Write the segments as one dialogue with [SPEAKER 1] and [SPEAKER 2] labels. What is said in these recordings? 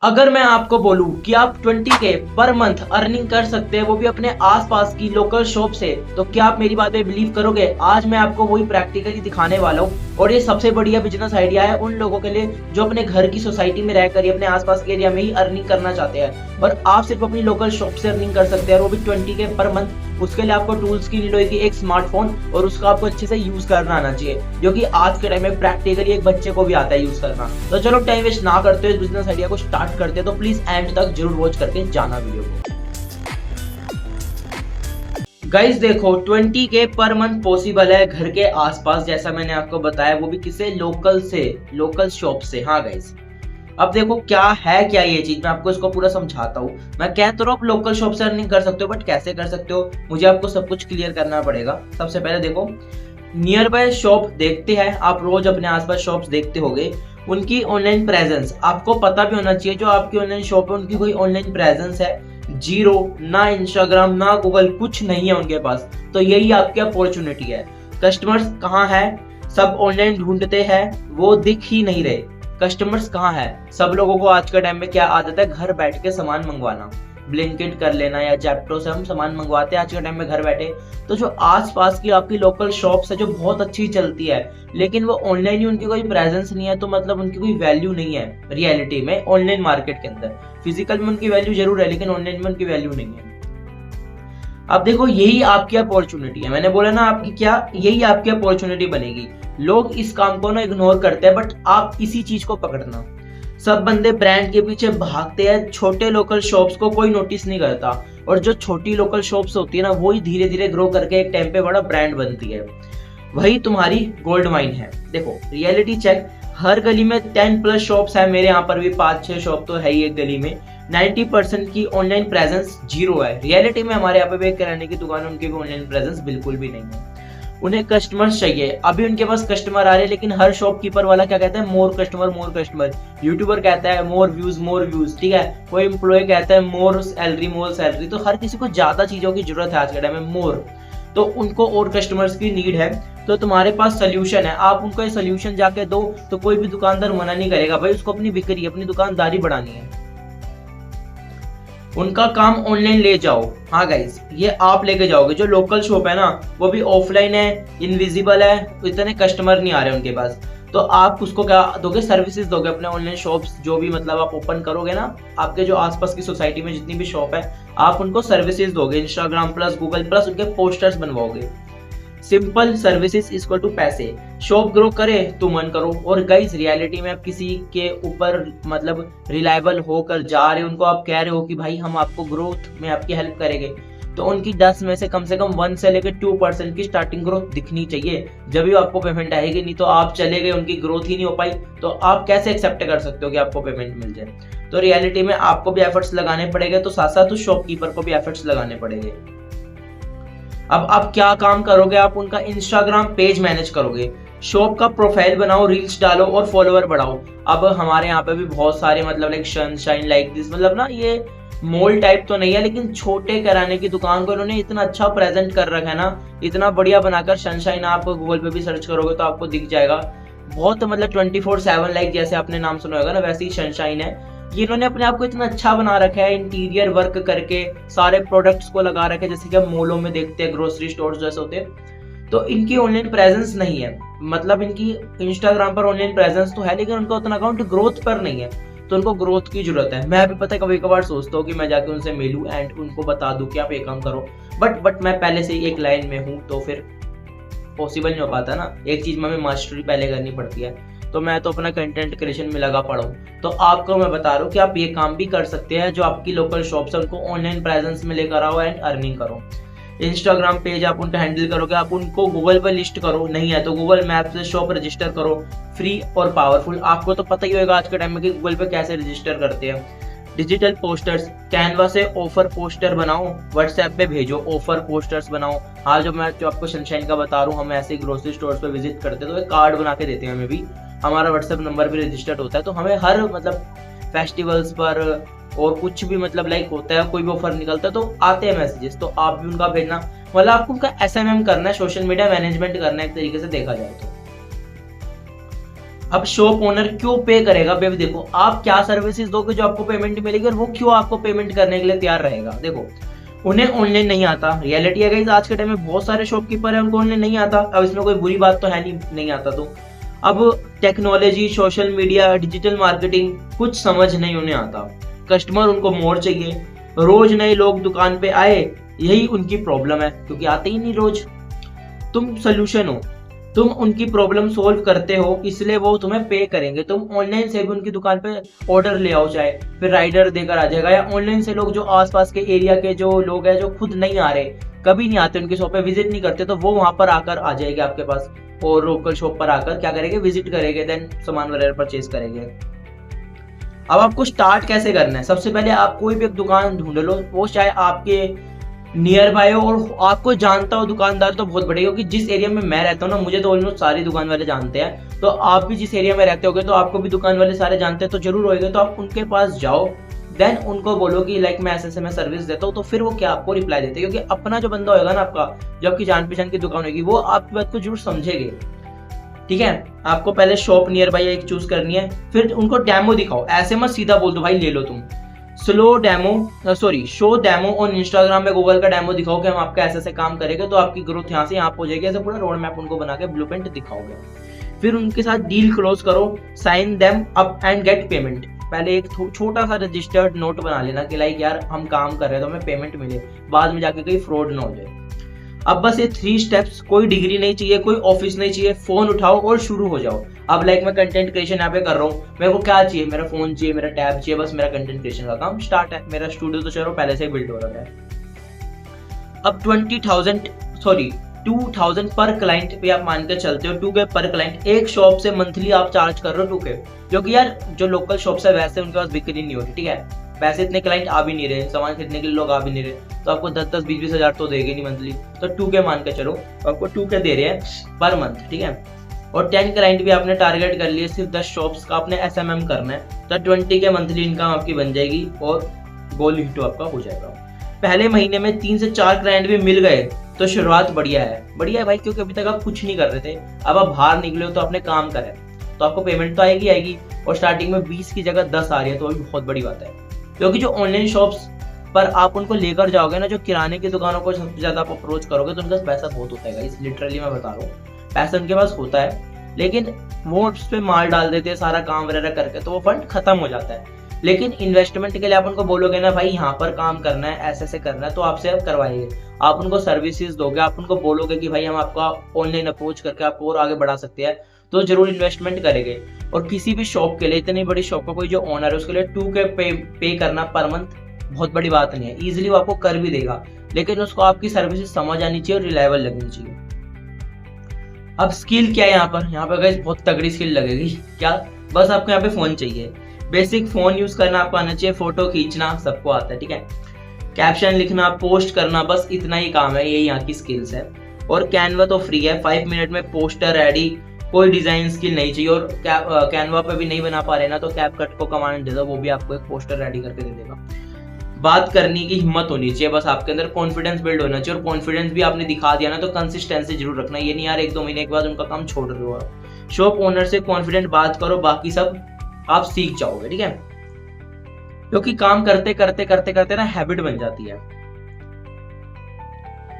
[SPEAKER 1] अगर मैं आपको बोलूं कि आप 20K पर मंथ अर्निंग कर सकते हैं वो भी अपने आसपास की लोकल शॉप से, तो क्या आप मेरी बात पे बिलीव करोगे? आज मैं आपको वही प्रैक्टिकली दिखाने वाला हूँ और ये सबसे बढ़िया बिजनेस आइडिया है उन लोगों के लिए जो अपने घर की सोसाइटी में रहकर अपने आसपास के एरिया में ही अर्निंग करना चाहते हैं और आप सिर्फ अपनी लोकल शॉप से अर्निंग कर सकते हैं और वो भी 20K पर मंथ। उसके लिए आपको टूल्स की नीड होगी, एक स्मार्टफोन, और उसका आपको अच्छे से यूज करना आना चाहिए, जो कि आज के टाइम में प्रैक्टिकली एक बच्चे को भी आता है यूज करना। तो चलो टाइम वेस्ट ना करते हुए इस बिजनेस आइडिया को स्टार्ट करते हैं। तो प्लीज एंड तक जरूर वॉच करके जाना वीडियो को। गाइस देखो 20K पर मंथ पॉसिबल है घर के आसपास, जैसा मैंने आपको बताया, वो भी किसी लोकल शॉप से। हाँ गाइस, अब देखो क्या ये चीज, मैं आपको इसको पूरा समझाता हूँ। मैं कह तो रहा हूँ आप लोकल शॉप से अर्निंग कर सकते हो, बट कैसे कर सकते हो मुझे आपको सब कुछ क्लियर करना पड़ेगा। सबसे पहले देखो, नियर बाय शॉप देखते हैं, आप रोज अपने आसपास शॉप्स देखते होंगे, उनकी ऑनलाइन प्रेजेंस आपको पता भी होना चाहिए। जो आपकी ऑनलाइन शॉप है उनकी कोई ऑनलाइन प्रेजेंस है जीरो, ना इंस्टाग्राम ना गूगल, कुछ नहीं है उनके पास। तो यही आपकी अपॉर्चुनिटी है। कस्टमर्स कहाँ है? सब ऑनलाइन ढूंढते हैं, वो दिख ही नहीं रहे। कस्टमर्स कहाँ है? सब लोगों को आज के टाइम में क्या आदत है, घर बैठ के सामान मंगवाना, ब्लिंकिट कर लेना या जेप्टो से हम सामान मंगवाते हैं आज के टाइम में घर बैठे। तो जो आसपास की आपकी लोकल शॉप्स है जो बहुत अच्छी चलती है, लेकिन वो ऑनलाइन ही उनकी कोई प्रेजेंस नहीं है, तो मतलब उनकी कोई वैल्यू नहीं है रियलिटी में ऑनलाइन मार्केट के अंदर। फिजिकल में उनकी वैल्यू जरूर है, लेकिन ऑनलाइन में उनकी वैल्यू नहीं है। अब देखो यही आपकी अपॉर्चुनिटी है, मैंने बोला ना आपकी क्या, यही आपकी अपॉर्चुनिटी बनेगी। लोग इस काम को ना इग्नोर करते हैं, बट आप इसी चीज को पकड़ना। सब बंदे ब्रांड के पीछे भागते हैं, छोटे लोकल शॉप्स को कोई नोटिस नहीं करता, और जो छोटी लोकल शॉप्स होती है ना वही धीरे धीरे ग्रो करके एक टाइम पे बड़ा ब्रांड बनती है। वही तुम्हारी गोल्ड माइन है। देखो रियलिटी चेक, हर गली में 10+ शॉप्स है, मेरे यहाँ पर भी 5-6 शॉप तो है ही एक गली में। 90% की ऑनलाइन प्रेजेंस जीरो है। रियलिटी में हमारे यहाँ पे भी एक किराने की दुकान है, उनकी भी ऑनलाइन प्रेजेंस बिल्कुल भी नहीं है। उन्हें कस्टमर्स चाहिए, अभी उनके पास कस्टमर आ रहे हैं, लेकिन हर शॉपकीपर वाला क्या कहता है, मोर कस्टमर। यूट्यूबर कहता है मोर व्यूज, ठीक है। कोई एम्प्लॉय कहता है मोर सैलरी। तो हर किसी को ज्यादा चीजों की जरूरत है आज के टाइम में, मोर। तो उनको और कस्टमर्स की नीड है, तो तुम्हारे पास सोल्यूशन है, आप उनको ये सोल्यूशन जाके दो, तो कोई भी दुकानदार मना नहीं करेगा भाई, उसको अपनी बिक्री, अपनी दुकानदारी बढ़ानी है। उनका काम ऑनलाइन ले जाओ। हाँ गाइस, ये आप लेके जाओगे। जो लोकल शॉप है ना वो भी ऑफलाइन है, इनविजिबल है, इतने कस्टमर नहीं आ रहे उनके पास। तो आप उसको क्या दोगे, सर्विसेज दोगे। अपने ऑनलाइन शॉप्स जो भी मतलब आप ओपन करोगे ना, आपके जो आसपास की सोसाइटी में जितनी भी शॉप है, आप उनको सर्विसेज दोगे। इंस्टाग्राम प्लस गूगल प्लस उनके पोस्टर्स बनवाओगे। सिंपल, सर्विसेज इक्वल टू पैसे। शॉप ग्रो करे तो मन करो। और गाइस रियलिटी में आप किसी के ऊपर मतलब रिलायबल होकर जा रहे हो, उनको आप कह रहे हो कि भाई हम आपको ग्रोथ में आपकी हेल्प करेंगे, तो उनकी 10 में से कम 1 से लेकर 2% की स्टार्टिंग ग्रोथ दिखनी चाहिए, जब भी आपको पेमेंट आएगी। नहीं तो आप चले गए, उनकी ग्रोथ ही नहीं हो पाई, तो आप कैसे एक्सेप्ट कर सकते हो कि आपको पेमेंट मिल जाए? तो रियलिटी में आपको भी एफर्ट्स लगाने पड़ेंगे, तो साथ साथ उस शॉपकीपर को भी एफर्ट्स लगाने पड़ेंगे। अब आप क्या काम करोगे, आप उनका इंस्टाग्राम पेज मैनेज करोगे, शॉप का प्रोफाइल बनाओ, रील्स डालो और फॉलोअर बढ़ाओ। अब हमारे यहाँ पे भी बहुत सारे मतलब लाइक सनशाइन लाइक दिस, मतलब ना ये मॉल टाइप तो नहीं है, लेकिन छोटे किराने की दुकान को इन्होंने इतना अच्छा प्रेजेंट कर रखा है ना, इतना बढ़िया बनाकर। सनशाइन आप गूगल पे भी सर्च करोगे तो आपको दिख जाएगा। बहुत मतलब 24/7 लाइक जैसे आपने नाम सुना होगा ना, वैसे ही सनशाइन है। ये इन्होंने अपने आप को इतना अच्छा बना रखा है, इंटीरियर वर्क करके सारे प्रोडक्ट्स को लगा रखे हैं, जैसे कि हम मॉलों में देखते हैं, ग्रोसरी स्टोर्स जैसे होते हैं। तो इनकी ऑनलाइन प्रेजेंस नहीं है, मतलब इनकी इंस्टाग्राम पर ऑनलाइन प्रेजेंस तो है, लेकिन उनका उतना अकाउंट ग्रोथ पर नहीं है, तो उनको ग्रोथ की जरूरत है। मैं भी पता है कभी कभार सोचता हूँ कि मैं जाके उनसे मिलूं एंड उनको बता दूं कि आप ये काम करो, बट मैं पहले से ही एक लाइन में हूँ, तो फिर पॉसिबल नहीं हो पाता ना। एक चीज में हमें मास्टरी पहले करनी पड़ती है, तो मैं तो अपना कंटेंट क्रिएशन में लगा पड़ा हूँ। तो आपको मैं बता रहा हूँ कि आप ये काम भी कर सकते हैं, जो आपकी लोकल शॉप्स है उनको ऑनलाइन प्रेजेंस में लेकर आओ एंड अर्निंग करो। इंस्टाग्राम पेज आप उनका हैंडल करोगे, आप उनको गूगल पर लिस्ट करो, नहीं है तो गूगल मैप से शॉप रजिस्टर करो, फ्री और पावरफुल। आपको तो पता ही होगा आज के टाइम में कि गूगल पे कैसे रजिस्टर करते हैं। डिजिटल पोस्टर्स, कैनवा से ऑफर पोस्टर बनाओ, व्हाट्सएप पे भेजो, ऑफर पोस्टर्स बनाओ। हाँ जो आपको सनशाइन का बता रहा हूँ, हम ऐसे ग्रोसरी स्टोर्स पे विजिट करते हैं तो एक कार्ड बना के देते हैं हमें भी, हमारा व्हाट्सएप नंबर भी रजिस्टर्ड होता है। तो हमें हर मतलब फेस्टिवल्स पर और कुछ भी मतलब लाइक होता है, कोई भी ऑफर निकलता है तो आते हैं मैसेजेस, तो आप भी उनका भेजना, मतलब आपको उनका SMM करना है, सोशल मीडिया मैनेजमेंट करना है एक तरीके से देखा जाए तो। अब शॉप ओनर क्यों पे करेगा? बेबी देखो, आप क्या सर्विसेज दोगे जो आपको पेमेंट मिलेगी, और वो क्यों आपको पेमेंट करने के लिए तैयार रहेगा? देखो, उन्हें ऑनलाइन नहीं आता, रियलिटी है गाइस, आज के टाइम में बहुत सारे शॉपकीपर है उनको ऑनलाइन नहीं आता। अब इसमें कोई बुरी बात तो है नहीं आता तो। अब technology, social media, digital marketing कुछ समझ नहीं उन्हें आता। कस्टमर उनको मोड़ चाहिए, रोज नए लोग दुकान पे आए, यही उनकी प्रॉब्लम है, क्योंकि आते ही नहीं रोज। तुम सोल्यूशन हो, तुम उनकी प्रॉब्लम सोल्व करते हो, इसलिए वो तुम्हें पे करेंगे। तुम ऑनलाइन से भी उनकी दुकान पे ऑर्डर ले आओ, चाहे फिर राइडर देकर आ जाएगा, या ऑनलाइन से लोग जो आसपास के एरिया के जो लोग हैं जो खुद नहीं आ रहे, कभी नहीं आते उनकी शॉप पे, विजिट नहीं करते, तो वो वहां पर आकर आ जाएंगे आपके पास, और लोकल शॉप पर आकर क्या करेंगे, विजिट करेंगे, देन सामान वगैरह परचेज करेंगे। अब आपको स्टार्ट कैसे करना है? सबसे पहले आप कोई भी एक दुकान ढूंढ लो, वो चाहे आपके नियर बाय हो और आपको जानता हो दुकानदार, तो बहुत बढ़िया, क्योंकि जिस एरिया में मैं रहता हूँ ना, मुझे तो ऑलमोस्ट सारी दुकान वाले जानते हैं। तो आप भी जिस एरिया में रहते होगे तो आपको भी दुकान वाले सारे जानते हैं, तो जरूर होएगा। तो आप उनके पास जाओ, देन उनको बोलो कि लाइक मैं ऐसे मैं सर्विस देता हूँ, तो फिर वो क्या आपको रिप्लाई देते हैं, क्योंकि अपना जो बंदा होगा ना आपका, जो आपकी जान पहचान की दुकान होगी, वो आपकी बात को जरूर समझेंगे। ठीक है, आपको पहले शॉप नियर बाय एक चूज करनी है, फिर उनको डेमो दिखाओ। ऐसे मत सीधा बोल दो भाई ले लो तुम, शो डेमो ऑन इंस्टाग्राम में, गूगल का डेमो दिखाओ कि हम आपका ऐसे काम करेंगे, तो आपकी ग्रोथ यहाँ से यहाँ हो जाएगी। ऐसे पूरा रोड मैप उनको बना के ब्लूप्रिंट दिखाओगे, फिर उनके साथ डील क्लोज करो, sign them up and get payment. पहले एक छोटा सा रजिस्टर्ड नोट बना लेना कि लाइक यार हम काम कर रहे हैं तो हमें पेमेंट मिले, बाद में जाके कहीं फ्रॉड ना हो जाए। अब बस ये 3 स्टेप्स, कोई डिग्री नहीं चाहिए, कोई ऑफिस नहीं चाहिए, फोन उठाओ और शुरू हो जाओ। अब लाइक मैं कंटेंट क्रिएशन यहाँ पे कर रहा हूँ, मेरे को क्या चाहिए, मेरा फोन चाहिए, मेरा टैब चाहिए, बस मेरा कंटेंट क्रिएशन का काम स्टार्ट है। मेरा स्टूडियो तो चलो पहले से ही बिल्ड हो रहा है। अब 2000 पर क्लाइंट पे आप मान के चलते हो, 2K पर क्लाइंट। एक शॉप से मंथली आप चार्ज कर रहे हो 2K, क्योंकि यार जो लोकल शॉप्स है वैसे उनके पास बिक्री नहीं होती। ठीक है, वैसे इतने क्लाइंट आ भी नहीं रहे, सामान खरीदने के लिए लोग आ भी नहीं रहे, तो आपको 10-10, 20-20 हजार तो देंगे नहीं मंथली, तो 2K मान के चलो, आपको 2K दे रहे हैं पर मंथ। ठीक है, और 10 क्लाइंट भी आपने टारगेट कर लिए, सिर्फ 10 शॉप्स का आपने SMM करना है, तो 20K मंथली इनकम आपकी बन जाएगी और गोल हिट आपका हो जाएगा। पहले महीने में 3 से 4 क्लाइंट भी मिल गए तो शुरुआत बढ़िया है भाई, क्योंकि अभी तक आप कुछ नहीं कर रहे थे, अब आप बाहर निकले हो तो आपने काम करा है, तो आपको पेमेंट तो आएगी, और स्टार्टिंग में 20 की जगह 10 आ रही है, तो भी बहुत बड़ी बात है। क्योंकि जो ऑनलाइन शॉप्स पर आप उनको लेकर जाओगे ना, जो किराने की दुकानों को सबसे ज्यादा आप अप्रोच करोगे, तो उनका पैसा बहुत होता है, इस लिटरली मैं बता रहा हूँ, पैसा उनके पास होता है, लेकिन वो उस पर माल डाल देते हैं सारा काम वगैरह करके, तो वो फंड खत्म हो जाता है। लेकिन इन्वेस्टमेंट के लिए आप उनको बोलोगे ना भाई यहाँ पर काम करना है, ऐसे करना है, तो आपसे आप करवाएंगे। आप उनको सर्विसेज दोगे, आप उनको बोलोगे कि भाई हम आपका ऑनलाइन अप्रोच करके आपको और आगे बढ़ा सकते हैं, तो जरूर इन्वेस्टमेंट करेंगे। और किसी भी शॉप के लिए, इतनी बड़ी शॉप का कोई जो ओनर है उसके लिए 2K पे करना पर मंथ बहुत बड़ी बात नहीं है, इजीली वो आपको कर भी देगा, लेकिन उसको आपकी सर्विसेज समझ आनी चाहिए और रिलायबल लगनी चाहिए। अब स्किल क्या है यहाँ पर गाइस बहुत तगड़ी स्किल लगेगी। क्या? बस आपको यहाँ पे फोन चाहिए, बेसिक फोन यूज करना आपको आना चाहिए, फोटो खींचना सबको आता है। ठीक है, कैप्शन लिखना, पोस्ट करना, बस इतना ही काम है, ये यहाँ की स्किल्स है। और कैनवा तो फ्री है, 5 मिनट में पोस्टर रेडी, कोई डिजाइन स्किल नहीं चाहिए। और कैनवा पे भी नहीं बना पा रहे ना, तो कैपकट को कमांड दे दो, वो भी आपको एक पोस्टर रेडी करके दे देगा। बात करने की हिम्मत होनी चाहिए, बस आपके अंदर कॉन्फिडेंस बिल्ड होना चाहिए, और कॉन्फिडेंस भी आपने दिखा दिया ना, तो कंसिस्टेंसी जरूर रखना, ये नहीं यार 1-2 महीने के बाद उनका काम छोड़ रहे हो। शॉप ओनर से कॉन्फिडेंट बात करो, बाकी सब आप सीख जाओगे। ठीक है, क्योंकि काम करते करते ना हैबिट बन जाती है।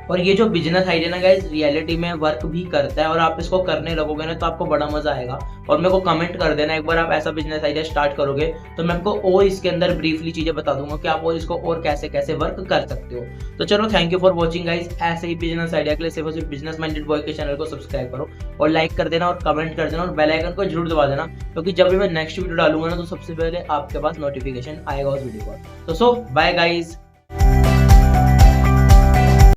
[SPEAKER 1] और ये जो बिजनेस आइडिया ना गाइस रियलिटी में वर्क भी करता है, और आप इसको करने लगोगे ना तो आपको बड़ा मजा आएगा। और मेरे को कमेंट कर देना एक बार आप ऐसा बिजनेस आइडिया स्टार्ट करोगे, तो मैं आपको और इसके अंदर ब्रीफली चीजें बता दूंगा कि आप और इसको और कैसे कैसे वर्क कर सकते हो। तो चलो, thank you for watching guys. ऐसे ही बिजनेस आइडिया के लिए सिर्फ बिजनेस माइंडेड बॉय के चैनल को सब्सक्राइब करो, और लाइक कर देना, और कमेंट कर देना, और बेल आइकन को जरूर दबा देना, क्योंकि जब भी मैं नेक्स्ट वीडियो डालूंगा ना, तो सबसे पहले आपके पास नोटिफिकेशन आएगा उस वीडियो का। तो बाय गाइस।